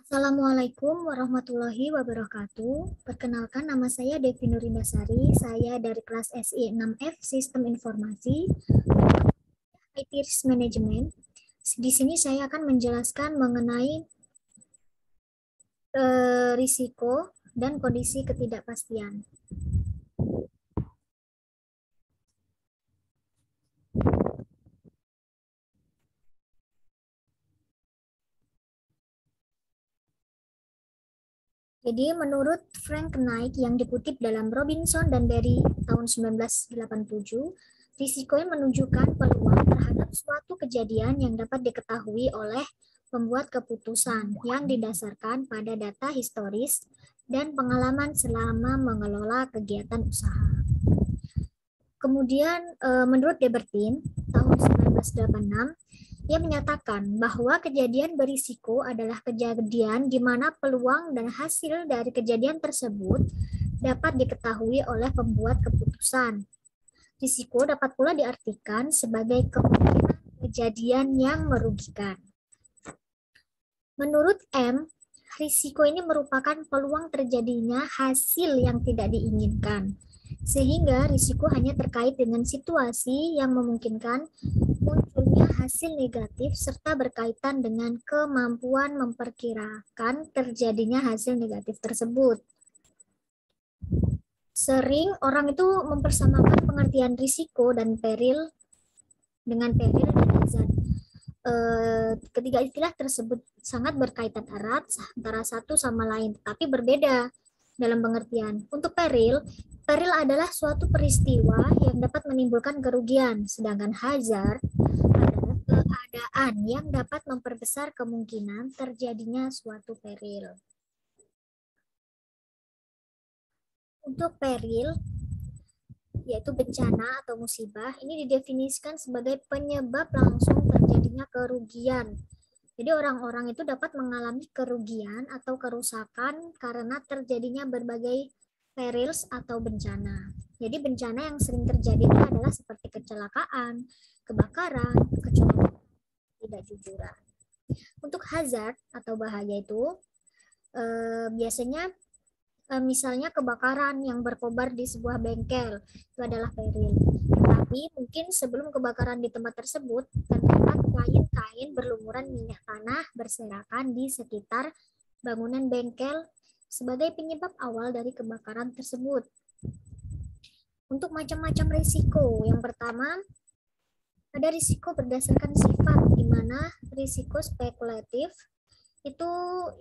Assalamualaikum warahmatullahi wabarakatuh. Perkenalkan, nama saya Devi Nurindasari. Saya dari kelas SI 6F Sistem Informasi IT Risk Management. Di sini saya akan menjelaskan mengenai risiko dan kondisi ketidakpastian. Jadi menurut Frank Knight yang dikutip dalam Robinson dan Berry tahun 1987, risiko yang menunjukkan peluang terhadap suatu kejadian yang dapat diketahui oleh pembuat keputusan yang didasarkan pada data historis dan pengalaman selama mengelola kegiatan usaha. Kemudian menurut Debertin tahun 1986, ia menyatakan bahwa kejadian berisiko adalah kejadian di mana peluang dan hasil dari kejadian tersebut dapat diketahui oleh pembuat keputusan. Risiko dapat pula diartikan sebagai kemungkinan kejadian yang merugikan. Menurut M, risiko ini merupakan peluang terjadinya hasil yang tidak diinginkan, sehingga risiko hanya terkait dengan situasi yang memungkinkan munculnya hasil negatif serta berkaitan dengan kemampuan memperkirakan terjadinya hasil negatif tersebut. Sering orang itu mempersamakan pengertian risiko dan peril dengan peril dan hazard. Ketiga istilah tersebut sangat berkaitan erat antara satu sama lain, tapi berbeda dalam pengertian. Untuk peril, peril adalah suatu peristiwa yang dapat menimbulkan kerugian, sedangkan hazard adalah keadaan yang dapat memperbesar kemungkinan terjadinya suatu peril. Untuk peril, yaitu bencana atau musibah, ini didefinisikan sebagai penyebab langsung terjadinya kerugian. Jadi orang-orang itu dapat mengalami kerugian atau kerusakan karena terjadinya berbagai perils atau bencana. Jadi bencana yang sering terjadi adalah seperti kecelakaan, kebakaran, kecurangan, tidak jujuran. Untuk hazard atau bahaya itu biasanya misalnya kebakaran yang berkobar di sebuah bengkel, itu adalah peril. Tapi mungkin sebelum kebakaran di tempat tersebut, terdapat kain-kain berlumuran minyak tanah berserakan di sekitar bangunan bengkel sebagai penyebab awal dari kebakaran tersebut. Untuk macam-macam risiko, yang pertama ada risiko berdasarkan sifat, di mana risiko spekulatif itu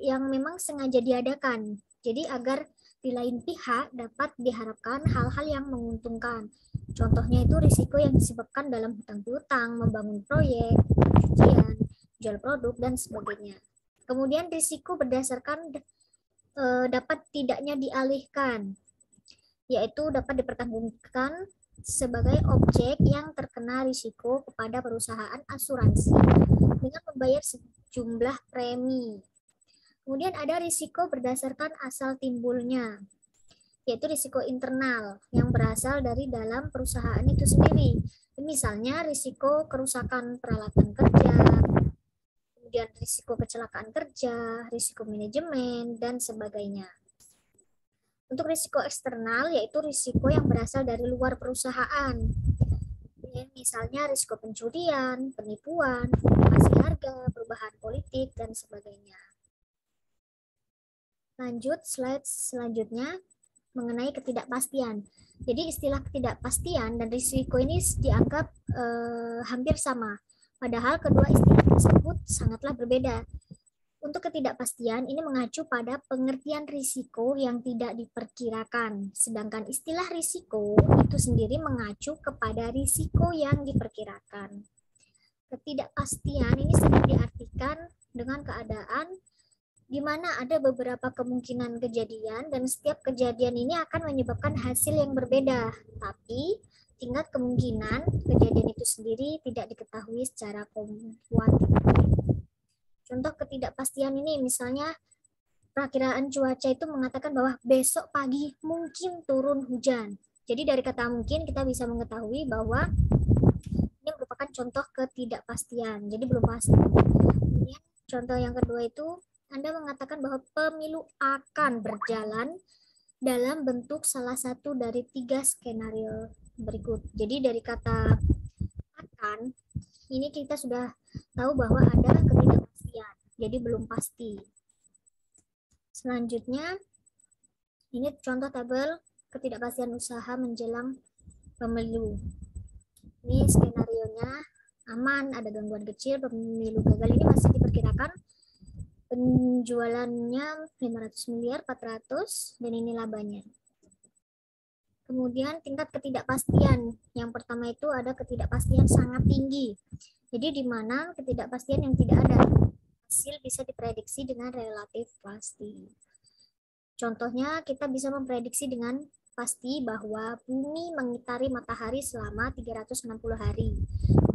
yang memang sengaja diadakan. Jadi agar di lain pihak dapat diharapkan hal-hal yang menguntungkan. Contohnya itu risiko yang disebabkan dalam hutang piutang, membangun proyek, pencucian, jual produk, dan sebagainya. Kemudian risiko berdasarkan dapat tidaknya dialihkan, yaitu dapat dipertanggungjawabkan sebagai objek yang terkena risiko kepada perusahaan asuransi dengan membayar sejumlah premi. Kemudian ada risiko berdasarkan asal timbulnya, yaitu risiko internal yang berasal dari dalam perusahaan itu sendiri. Misalnya risiko kerusakan peralatan kerja, kemudian risiko kecelakaan kerja, risiko manajemen, dan sebagainya. Untuk risiko eksternal, yaitu risiko yang berasal dari luar perusahaan. Misalnya risiko pencurian, penipuan, fluktuasi harga, perubahan politik, dan sebagainya. Lanjut slide selanjutnya mengenai ketidakpastian. Jadi istilah ketidakpastian dan risiko ini dianggap hampir sama. Padahal kedua istilah tersebut sangatlah berbeda. Untuk ketidakpastian ini mengacu pada pengertian risiko yang tidak diperkirakan. Sedangkan istilah risiko itu sendiri mengacu kepada risiko yang diperkirakan. Ketidakpastian ini sering diartikan dengan keadaan di mana ada beberapa kemungkinan kejadian dan setiap kejadian ini akan menyebabkan hasil yang berbeda, tapi tingkat kemungkinan kejadian itu sendiri tidak diketahui secara kuantitatif. Contoh ketidakpastian ini misalnya perakiraan cuaca itu mengatakan bahwa besok pagi mungkin turun hujan. Jadi dari kata mungkin kita bisa mengetahui bahwa ini merupakan contoh ketidakpastian, jadi belum pasti. Kemudian contoh yang kedua itu Anda mengatakan bahwa pemilu akan berjalan dalam bentuk salah satu dari 3 skenario berikut. Jadi dari kata akan, ini kita sudah tahu bahwa ada ketidakpastian. Jadi belum pasti. Selanjutnya, ini contoh tabel ketidakpastian usaha menjelang pemilu. Ini skenarionya aman, ada gangguan kecil, pemilu gagal. Ini masih diperkirakan penjualannya 500 miliar, 400, dan ini labanya. Kemudian tingkat ketidakpastian. Yang pertama itu ada ketidakpastian sangat tinggi. Jadi di mana ketidakpastian yang tidak ada. Hasil bisa diprediksi dengan relatif pasti. Contohnya kita bisa memprediksi dengan pasti bahwa bumi mengitari matahari selama 360 hari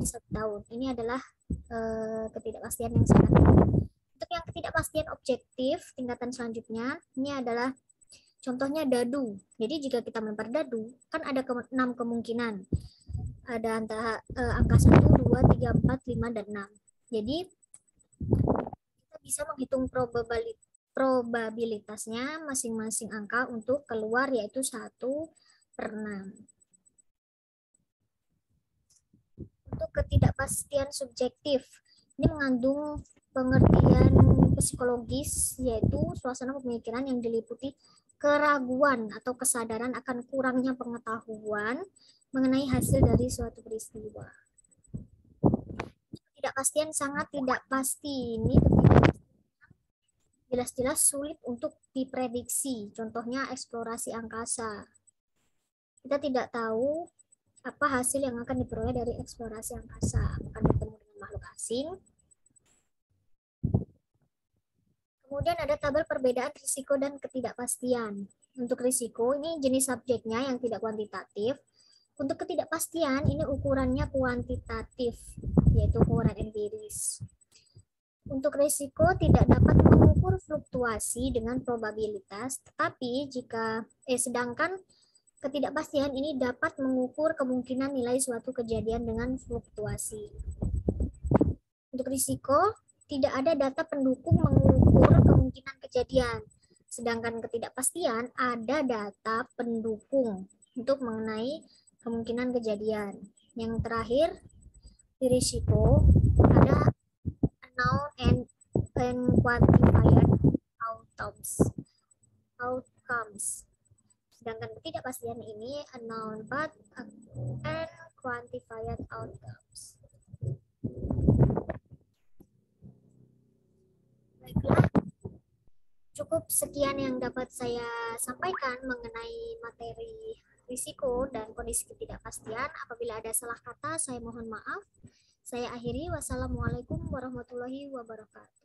di 1 tahun. Ini adalah ketidakpastian yang sangat tinggi. Untuk yang ketidakpastian objektif, tingkatan selanjutnya, ini adalah contohnya dadu. Jadi jika kita melempar dadu, kan ada 6 kemungkinan. Ada antara angka 1, 2, 3, 4, 5, dan 6. Jadi kita bisa menghitung probabilitasnya masing-masing angka untuk keluar, yaitu 1/6. Untuk ketidakpastian subjektif, ini mengandung pengertian psikologis, yaitu suasana pemikiran yang diliputi keraguan atau kesadaran akan kurangnya pengetahuan mengenai hasil dari suatu peristiwa. Ketidakpastian sangat tidak pasti. Ini jelas-jelas sulit untuk diprediksi. Contohnya eksplorasi angkasa. Kita tidak tahu apa hasil yang akan diperoleh dari eksplorasi angkasa. Akan bertemu dengan makhluk asing. Kemudian ada tabel perbedaan risiko dan ketidakpastian. Untuk risiko, ini jenis subjeknya yang tidak kuantitatif. Untuk ketidakpastian, ini ukurannya kuantitatif, yaitu ukuran empiris. Untuk risiko tidak dapat mengukur fluktuasi dengan probabilitas, tetapi sedangkan ketidakpastian ini dapat mengukur kemungkinan nilai suatu kejadian dengan fluktuasi. Untuk risiko, tidak ada data pendukung mengukur kemungkinan kejadian, sedangkan ketidakpastian ada data pendukung untuk mengenai kemungkinan kejadian. Yang terakhir, di risiko ada unknown and quantified outcomes. Sedangkan ketidakpastian ini unknown but and quantified outcomes. Baiklah, cukup sekian yang dapat saya sampaikan mengenai materi risiko dan kondisi ketidakpastian. Apabila ada salah kata, saya mohon maaf. Saya akhiri. Wassalamualaikum warahmatullahi wabarakatuh.